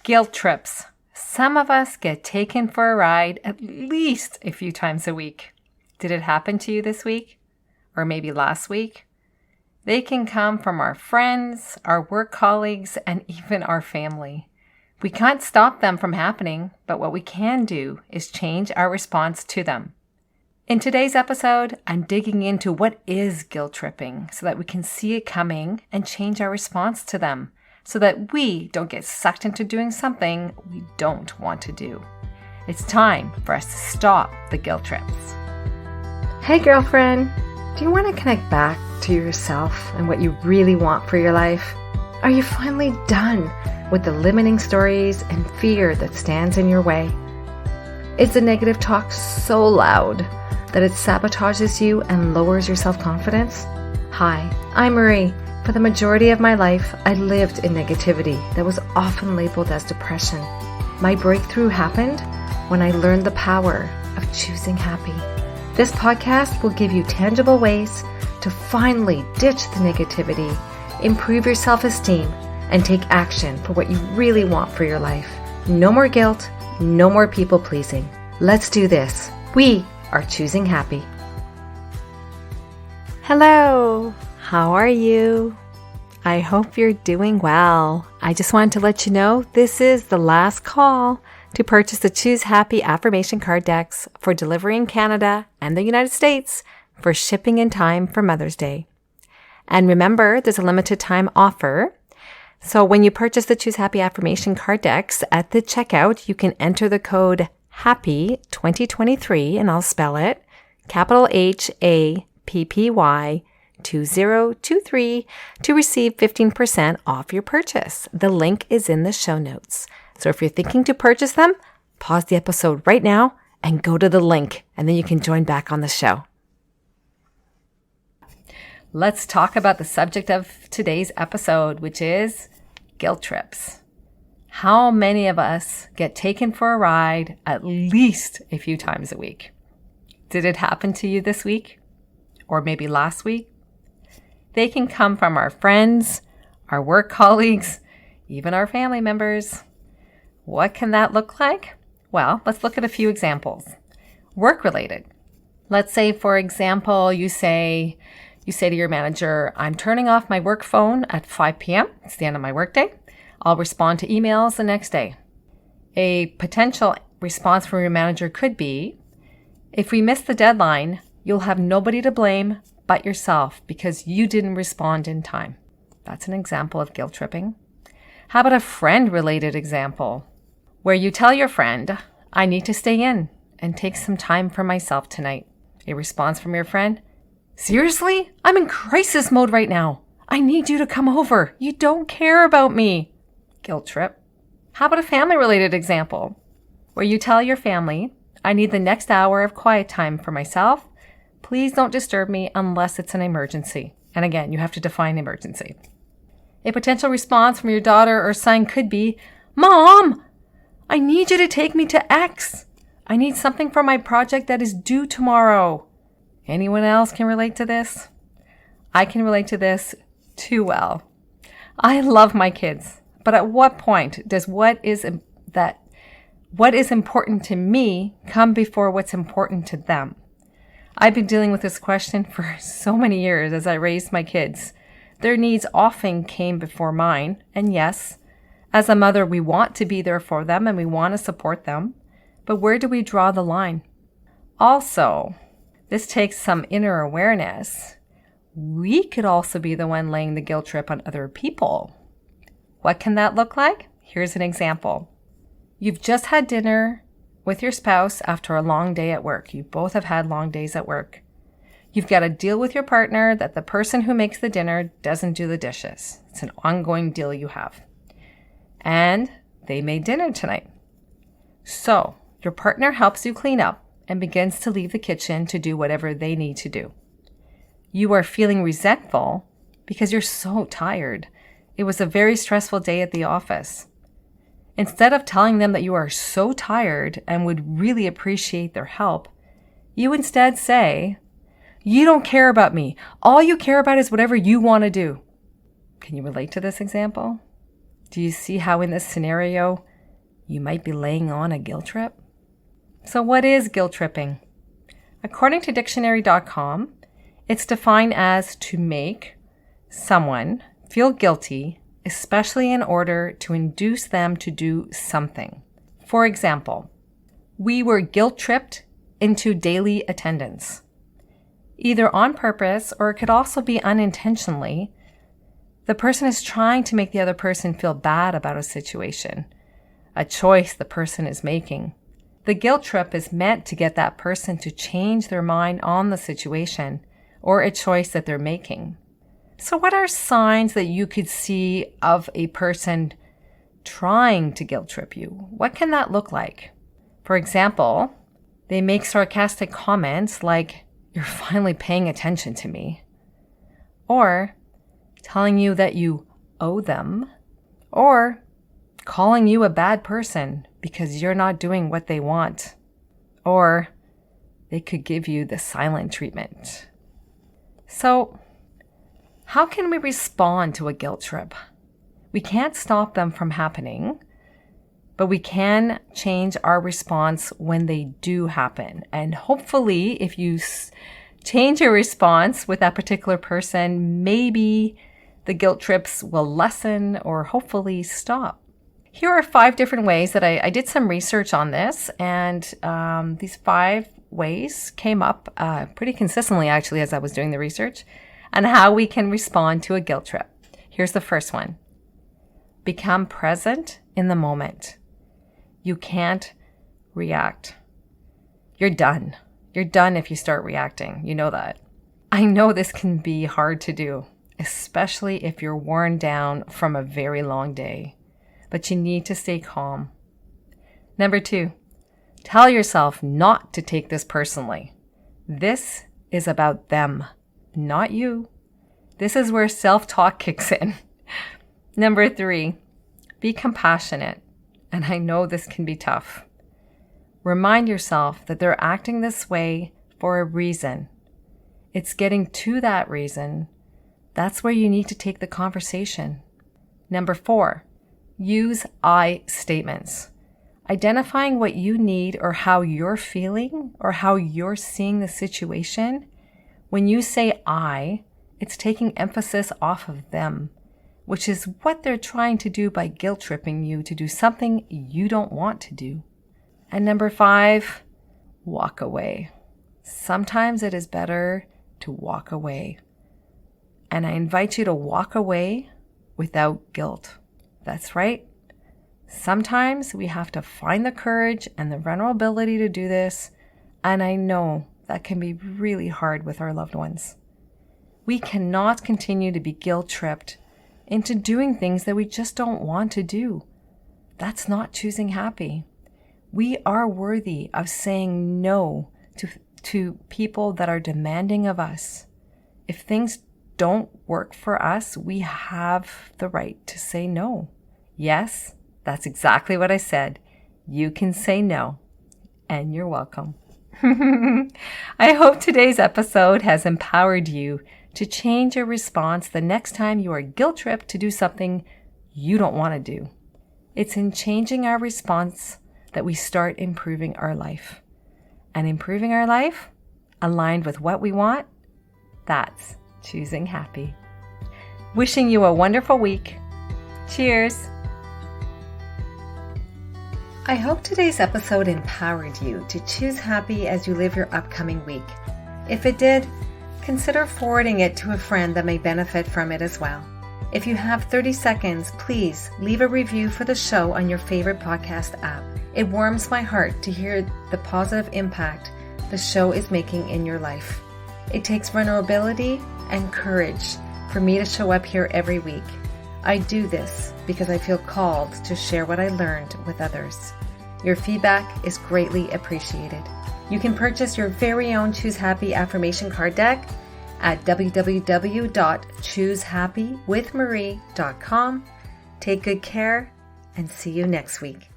Guilt trips. Some of us get taken for a ride at least a few times a week. Did it happen to you this week? Or maybe last week? They can come from our friends, our work colleagues, and even our family. We can't stop them from happening, but what we can do is change our response to them. In today's episode, I'm digging into what is guilt tripping so that we can see it coming and change our response to them so that we don't get sucked into doing something we don't want to do. It's time for us to stop the guilt trips. Hey girlfriend, do you want to connect back to yourself and what you really want for your life? Are you finally done with the limiting stories and fear that stands in your way? Is the negative talk so loud that it sabotages you and lowers your self-confidence? Hi, I'm Marie. For the majority of my life, I lived in negativity that was often labeled as depression. My breakthrough happened when I learned the power of choosing happy. This podcast will give you tangible ways to finally ditch the negativity, improve your self-esteem, and take action for what you really want for your life. No more guilt, no more people-pleasing. Let's do this. We are choosing happy. Hello, how are you? I hope you're doing well. I just wanted to let you know this is the last call to purchase the Choose Happy affirmation card decks for delivery in Canada and the United States for shipping in time for Mother's Day. And remember, there's a limited time offer. So when you purchase the Choose Happy affirmation card decks at the checkout, you can enter the code HAPPY 2023, and I'll spell it, capital HAPPY 2023 to receive 15% off your purchase. The link is in the show notes. So if you're thinking to purchase them, pause the episode right now and go to the link, and then you can join back on the show. Let's talk about the subject of today's episode, which is guilt trips. How many of us get taken for a ride at least a few times a week? Did it happen to you this week? Or maybe last week? They can come from our friends, our work colleagues, even our family members. What can that look like? Well, let's look at a few examples. Work-related. Let's say, for example, you say to your manager, I'm turning off my work phone at 5 p.m. It's the end of my workday. I'll respond to emails the next day. A potential response from your manager could be, if we miss the deadline, you'll have nobody to blame but yourself because you didn't respond in time. That's an example of guilt tripping. How about a friend-related example where you tell your friend, I need to stay in and take some time for myself tonight? A response from your friend, seriously? I'm in crisis mode right now. I need you to come over. You don't care about me. Guilt trip. How about a family-related example where you tell your family, I need the next hour of quiet time for myself. Please don't disturb me unless it's an emergency. And again, you have to define emergency. A potential response from your daughter or son could be, Mom, I need you to take me to X. I need something for my project that is due tomorrow. Anyone else can relate to this? I can relate to this too well. I love my kids, but at what point does what is important to me come before what's important to them? I've been dealing with this question for so many years as I raised my kids. Their needs often came before mine, and yes, as a mother, we want to be there for them and we want to support them, but where do we draw the line? Also, this takes some inner awareness. We could also be the one laying the guilt trip on other people. What can that look like? Here's an example. You've just had dinner with your spouse after a long day at work. You both have had long days at work. You've got to deal with your partner that the person who makes the dinner doesn't do the dishes. It's an ongoing deal you have. And they made dinner tonight. So your partner helps you clean up and begins to leave the kitchen to do whatever they need to do. You are feeling resentful because you're so tired. It was a very stressful day at the office. Instead of telling them that you are so tired and would really appreciate their help, you instead say, you don't care about me. All you care about is whatever you want to do. Can you relate to this example? Do you see how in this scenario, you might be laying on a guilt trip. So what is guilt tripping? According to dictionary.com, it's defined as to make someone feel guilty, especially in order to induce them to do something. For example, we were guilt tripped into daily attendance. Either on purpose or it could also be unintentionally. The person is trying to make the other person feel bad about a situation, a choice the person is making. The guilt trip is meant to get that person to change their mind on the situation or a choice that they're making. So what are signs that you could see of a person trying to guilt trip you? What can that look like? For example, they make sarcastic comments like, "You're finally paying attention to me," or telling you that you owe them, or calling you a bad person because you're not doing what they want, or they could give you the silent treatment. So, how can we respond to a guilt trip? We can't stop them from happening, but we can change our response when they do happen. And hopefully, if you change your response with that particular person, maybe the guilt trips will lessen or hopefully stop. Here are 5 different ways that I did some research on this, and these 5 ways came up pretty consistently, actually, as I was doing the research, and how we can respond to a guilt trip. Here's the first one. Become present in the moment. You can't react. You're done. You're done if you start reacting. You know that. I know this can be hard to do, especially if you're worn down from a very long day. But you need to stay calm. Number 2, tell yourself not to take this personally. This is about them, not you. This is where self-talk kicks in. Number 3, be compassionate. And I know this can be tough. Remind yourself that they're acting this way for a reason. It's getting to that reason. That's where you need to take the conversation. Number 4, use I statements. Identifying what you need or how you're feeling or how you're seeing the situation. When you say I, it's taking emphasis off of them, which is what they're trying to do by guilt tripping you to do something you don't want to do. And number 5, walk away. Sometimes it is better to walk away. And I invite you to walk away without guilt. That's right. Sometimes we have to find the courage and the vulnerability to do this. And I know that can be really hard with our loved ones. We cannot continue to be guilt tripped into doing things that we just don't want to do. That's not choosing happy. We are worthy of saying no to people that are demanding of us. If things don't work for us, we have the right to say no. Yes, that's exactly what I said. You can say no, and you're welcome. I hope today's episode has empowered you to change your response the next time you are guilt tripped to do something you don't want to do. It's in changing our response that we start improving our life. And improving our life, aligned with what we want, that's choosing happy. Wishing you a wonderful week. Cheers. I hope today's episode empowered you to choose happy as you live your upcoming week. If it did, consider forwarding it to a friend that may benefit from it as well. If you have 30 seconds, please leave a review for the show on your favorite podcast app. It warms my heart to hear the positive impact the show is making in your life. It takes vulnerability and courage for me to show up here every week. I do this because I feel called to share what I learned with others. Your feedback is greatly appreciated. You can purchase your very own Choose Happy affirmation card deck at www.choosehappywithmarie.com. Take good care and see you next week.